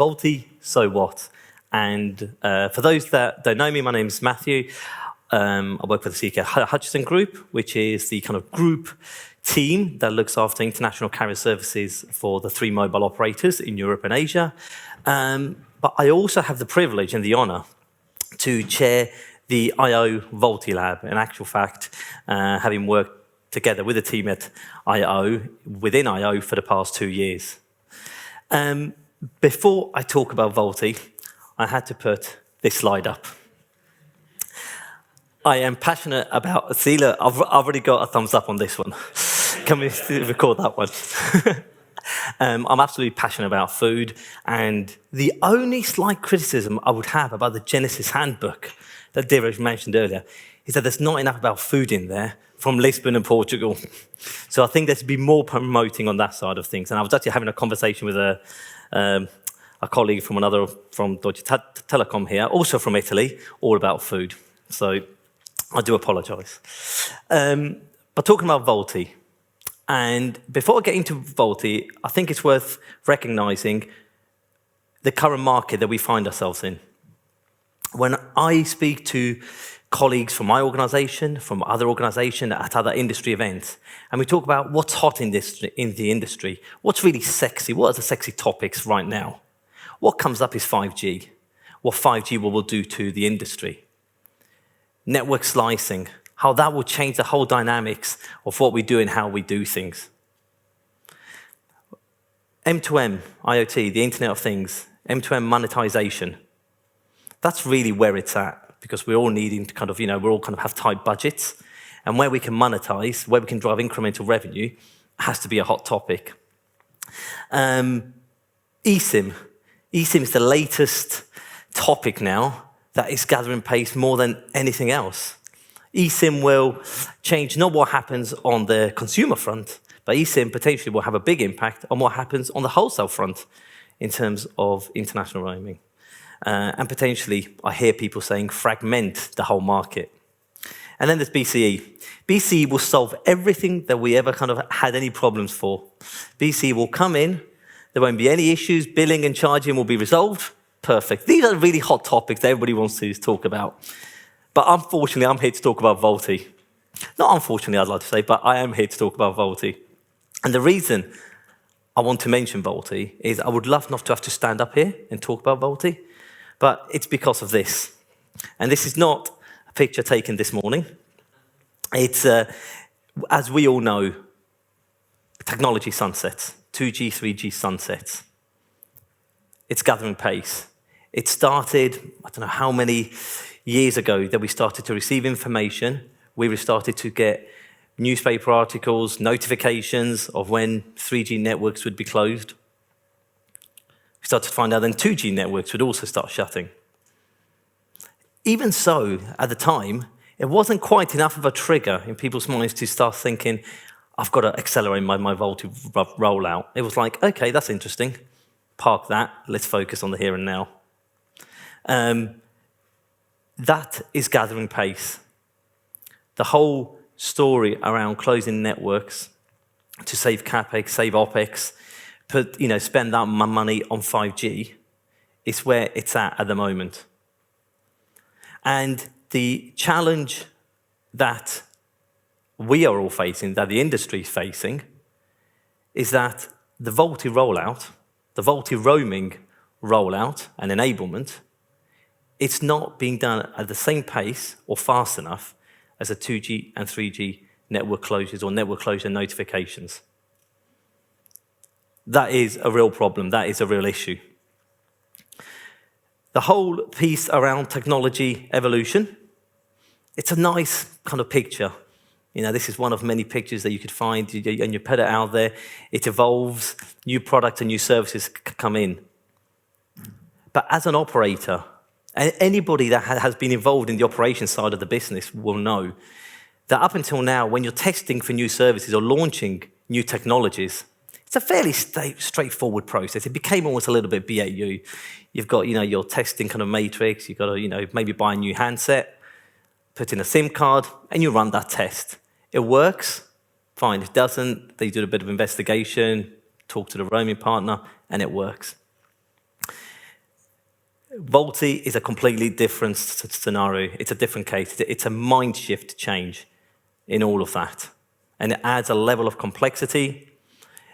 VoLTE, so what? And for those that don't know me, my name is Matthew. I work for the CKH Hutchison Group, which is the kind of group team that looks after international carrier services for the 3 mobile operators in Europe and Asia. But I also have the privilege and the honor to chair the IO VoLTE Lab. In actual fact, having worked together with the team at IO, within IO for the past 2 years. Before I talk about VoLTE, I had to put this slide up. I am passionate about, see, look, I've already got a thumbs up on this one. Can we record that one? I'm absolutely passionate about food, and the only slight criticism I would have about the Genesis handbook that Dheeraj mentioned earlier is that there's not enough about food in there from Lisbon and Portugal. So I think there should be more promoting on that side of things. And I was actually having a conversation with a colleague from Deutsche Telekom here, also from Italy, all about food. So I do apologise. But talking about VoLTE, and before I get into VoLTE, I think it's worth recognising the current market that we find ourselves in. When I speak to colleagues from my organisation, from other organisations, at other industry events, and we talk about what's hot in the industry, what's really sexy, what are the sexy topics right now? What comes up is 5G, what 5G will do to the industry. Network slicing, how that will change the whole dynamics of what we do and how we do things. M2M, IoT, the Internet of Things, M2M monetization. That's really where it's at, because we're all needing to kind of, we're all kind of have tight budgets, and where we can monetize, where we can drive incremental revenue, has to be a hot topic. eSIM. eSIM is the latest topic now that is gathering pace more than anything else. eSIM will change not what happens on the consumer front, but eSIM potentially will have a big impact on what happens on the wholesale front in terms of international roaming. And potentially, I hear people saying, fragment the whole market. And then there's BCE. BCE will solve everything that we ever kind of had any problems for. BCE will come in, there won't be any issues, billing and charging will be resolved. Perfect. These are really hot topics that everybody wants to talk about. But unfortunately, I'm here to talk about VoLTE. Not unfortunately, I'd like to say, but I am here to talk about VoLTE. And the reason I want to mention VoLTE is I would love not to have to stand up here and talk about VoLTE, but it's because of this. And this is not a picture taken this morning. It's, as we all know, technology sunsets, 2G, 3G sunsets. It's gathering pace. It started, I don't know how many years ago that we started to receive information. We started to get newspaper articles, notifications of when 3G networks would be closed. We started to find out then 2G networks would also start shutting. Even so, at the time, it wasn't quite enough of a trigger in people's minds to start thinking, I've got to accelerate my VoLTE rollout. It was like, okay, that's interesting. Park that, let's focus on the here and now. That is gathering pace. The whole story around closing networks to save CapEx, save OpEx, spend that money on 5G is where it's at the moment. And the challenge that we are all facing, that the industry is facing, is that the VoLTE rollout, the VoLTE roaming rollout and enablement, it's not being done at the same pace or fast enough as the 2G and 3G network closures or network closure notifications. That is a real problem. That is a real issue. The whole piece around technology evolution, it's a nice kind of picture. This is one of many pictures that you could find, and you put it out there. It evolves, new products and new services come in. But as an operator, anybody that has been involved in the operations side of the business will know that up until now, when you're testing for new services or launching new technologies, it's a fairly straightforward process. It became almost a little bit BAU. You've got, your testing kind of matrix. You've got to, maybe buy a new handset, put in a SIM card, and you run that test. It works, fine. It doesn't, they do a bit of investigation, talk to the roaming partner, and it works. VoLTE is a completely different scenario. It's a different case. It's a mind shift change in all of that. And it adds a level of complexity.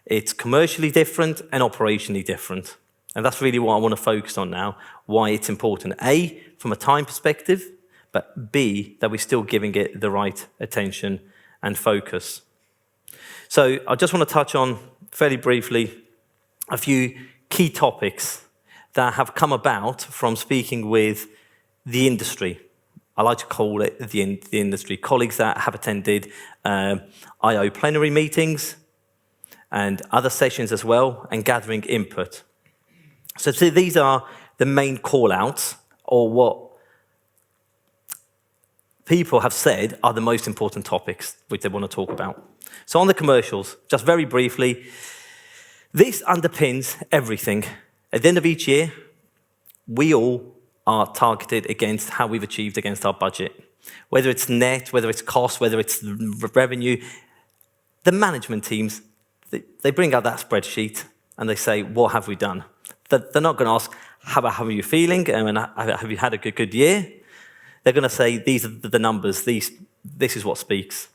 It's commercially different and operationally different. And that's really what I want to focus on now, why it's important. A, from a time perspective, but B, that we're still giving it the right attention and focus. So I just want to touch on, fairly briefly, a few key topics that have come about from speaking with the industry. I like to call it the industry. Colleagues that have attended IO plenary meetings and other sessions as well, and gathering input. So these are the main call-outs, or what people have said are the most important topics which they want to talk about. So on the commercials, just very briefly, this underpins everything. At the end of each year, we all are targeted against how we've achieved against our budget. Whether it's net, whether it's cost, whether it's revenue, the management teams, they bring out that spreadsheet and they say, what have we done? They're not going to ask, how are you feeling? And have you had a good year? They're going to say, these are the numbers, this is what speaks.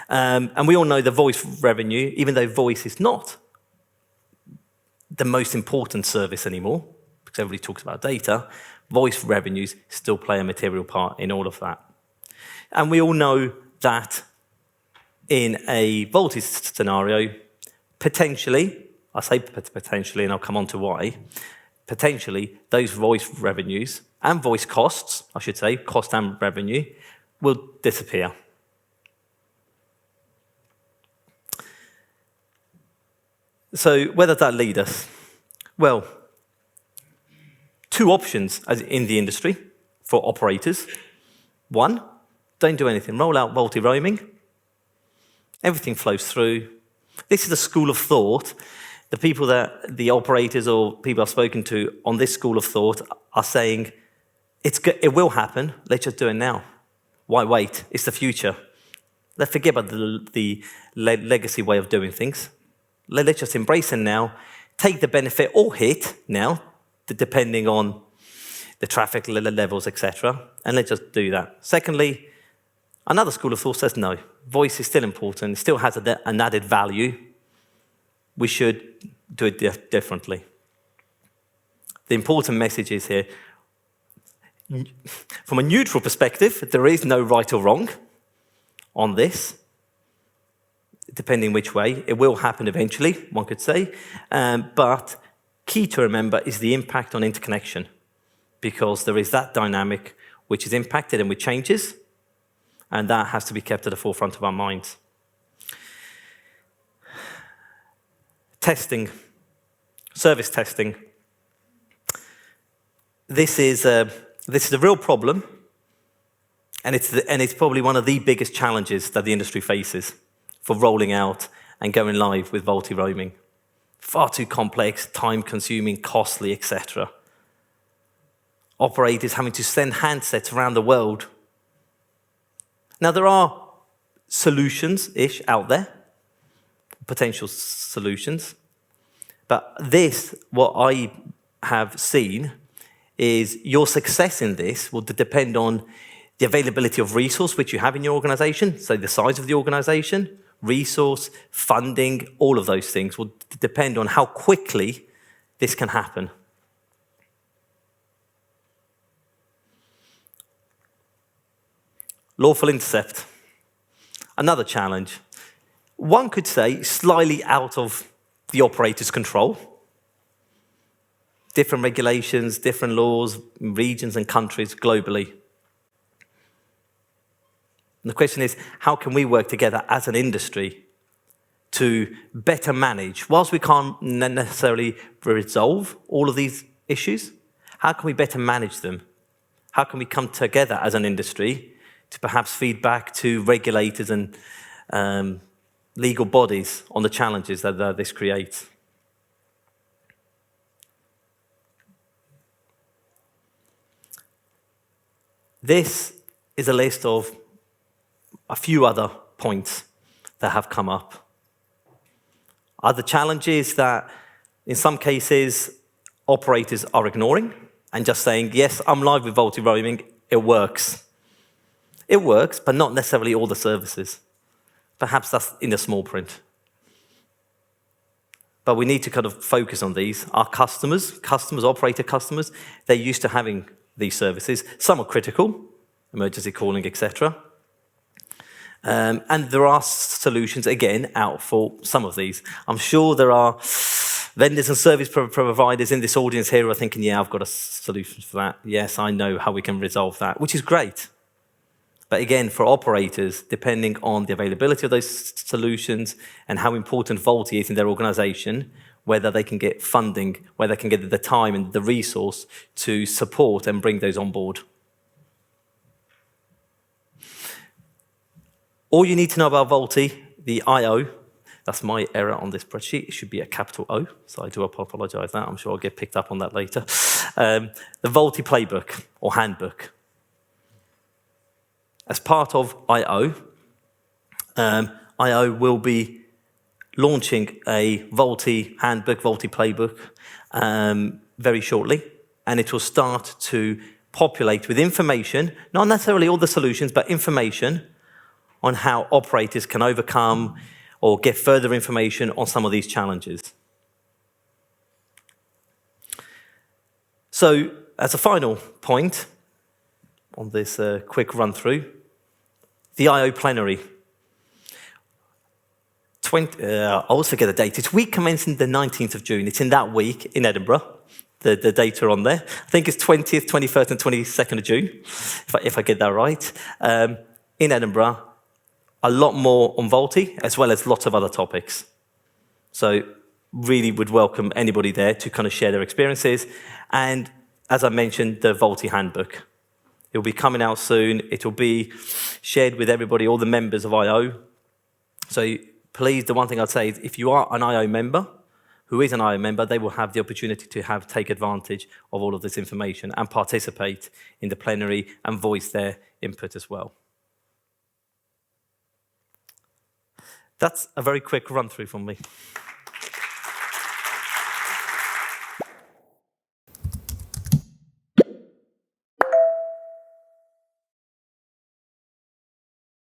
And we all know the voice revenue, even though voice is not the most important service anymore, because everybody talks about data, voice revenues still play a material part in all of that. And we all know that in a VoLTE scenario, potentially, I say potentially, and I'll come on to why, potentially those voice revenues and voice costs, I should say, cost and revenue, will disappear. So where does that lead us? Well, two options as in the industry for operators. One, don't do anything. Roll out VoLTE roaming. Everything flows through. This is a school of thought. The operators or people I've spoken to on this school of thought are saying, it will happen, let's just do it now. Why wait? It's the future. Let's forget about the legacy way of doing things. Let's just embrace it now, take the benefit or hit now, depending on the traffic levels, etc., and let's just do that. Secondly, another school of thought says no. Voice is still important, it still has an added value. We should do it differently. The important message is here, from a neutral perspective, there is no right or wrong on this, depending which way. It will happen eventually, one could say, but key to remember is the impact on interconnection, because there is that dynamic which is impacted and which changes, and that has to be kept at the forefront of our minds. Testing, service testing. This is a real problem, and it's probably one of the biggest challenges that the industry faces for rolling out and going live with VoLTE roaming. Far too complex, time-consuming, costly, etc. Operators having to send handsets around the world. Now, there are solutions-ish out there, potential solutions, but what I have seen, is your success in this will depend on the availability of resource which you have in your organization, so the size of the organization, resource, funding, all of those things will depend on how quickly this can happen. Lawful INTERCEPT, another challenge. One could say slightly out of the operator's control. Different regulations, different laws, regions and countries globally. And the question is, how can we work together as an industry to better manage? Whilst we can't necessarily resolve all of these issues, how can we better manage them? How can we come together as an industry to perhaps feed back to regulators and legal bodies on the challenges that this creates? This is a list of a few other points that have come up. Other challenges that, in some cases, operators are ignoring and just saying, yes, I'm live with VoLTE roaming, it works. It works, but not necessarily all the services. Perhaps that's in the small print. But we need to kind of focus on these. Our customers, operator customers, they're used to having these services. Some are critical, emergency calling, etc. And there are solutions, again, out for some of these. I'm sure there are vendors and service providers in this audience here who are thinking, yeah, I've got a solution for that. Yes, I know how we can resolve that, which is great. But again, for operators, depending on the availability of those solutions and how important VoLTE is in their organization, whether they can get funding, whether they can get the time and the resource to support and bring those on board. All you need to know about VoLTE, the I/O, that's my error on this spreadsheet. It should be a capital O, so I do apologize for that. I'm sure I'll get picked up on that later. The VoLTE playbook or handbook. As part of I/O, I/O will be launching a VoLTE handbook, VoLTE playbook very shortly, and it will start to populate with information, not necessarily all the solutions, but information on how operators can overcome or get further information on some of these challenges. So, as a final point on this quick run-through, the I/O plenary. I always forget the date. It's week commencing the 19th of June. It's in that week in Edinburgh. The data on there. I think it's 20th, 21st, and 22nd of June, if I get that right. In Edinburgh, a lot more on VoLTE, as well as lots of other topics. So really would welcome anybody there to kind of share their experiences. And as I mentioned, the VoLTE handbook. It will be coming out soon. It will be shared with everybody, all the members of I/O. So please, the one thing I'd say is if you are an I/O member, who is an I/O member, they will have the opportunity to take advantage of all of this information and participate in the plenary and voice their input as well. That's a very quick run-through from me.